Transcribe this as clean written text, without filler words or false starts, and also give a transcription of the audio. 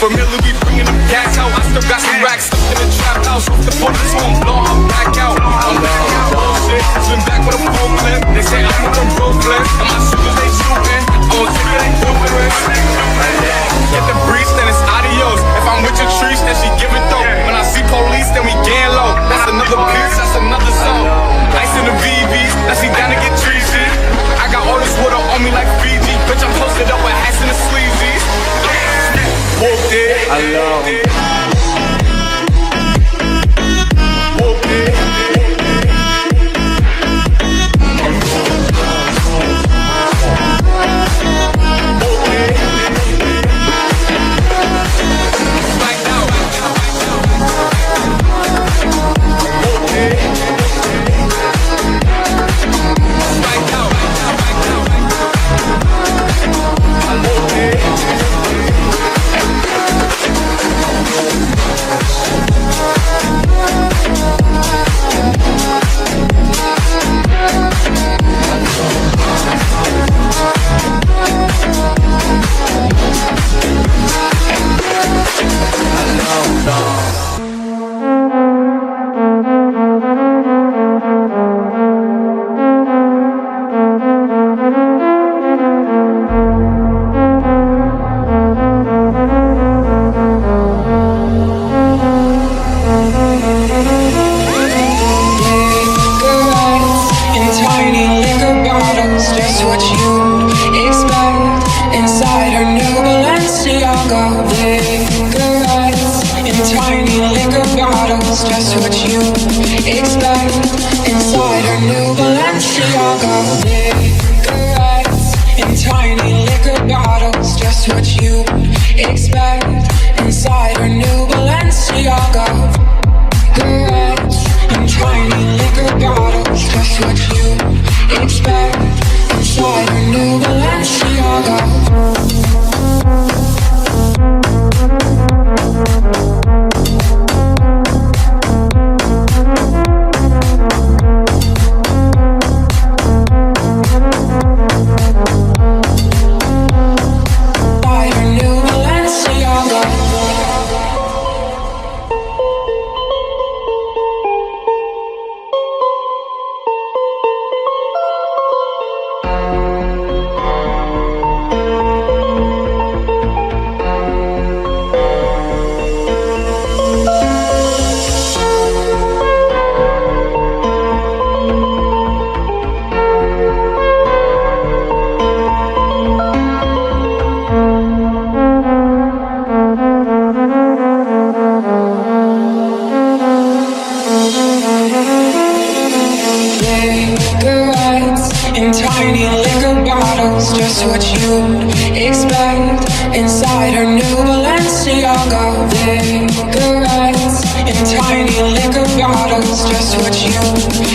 Familiar, we bringing them gas out. I still got some racks stuck in the trap house. Off the police, won't blow her back out. I'm back out, bullshit. Swim back with a full clip. They say I'm with them Brooklyn. And my shooters, they shooting. I'm on ticket, they numerous. Get the breeze, then it's adios. If I'm with your trees, then she give it though. When I see police, then we gang low. That's another piece, that's another song. Ice in the VVs, now she down to get expect inside her new Balenciaga. Cigarettes in tiny liquor bottles, just what you expect inside her new Balenciaga. Cigarettes in tiny liquor bottles, just what you expect inside her new Balenciaga. Cigarettes in tiny liquor bottles, just what you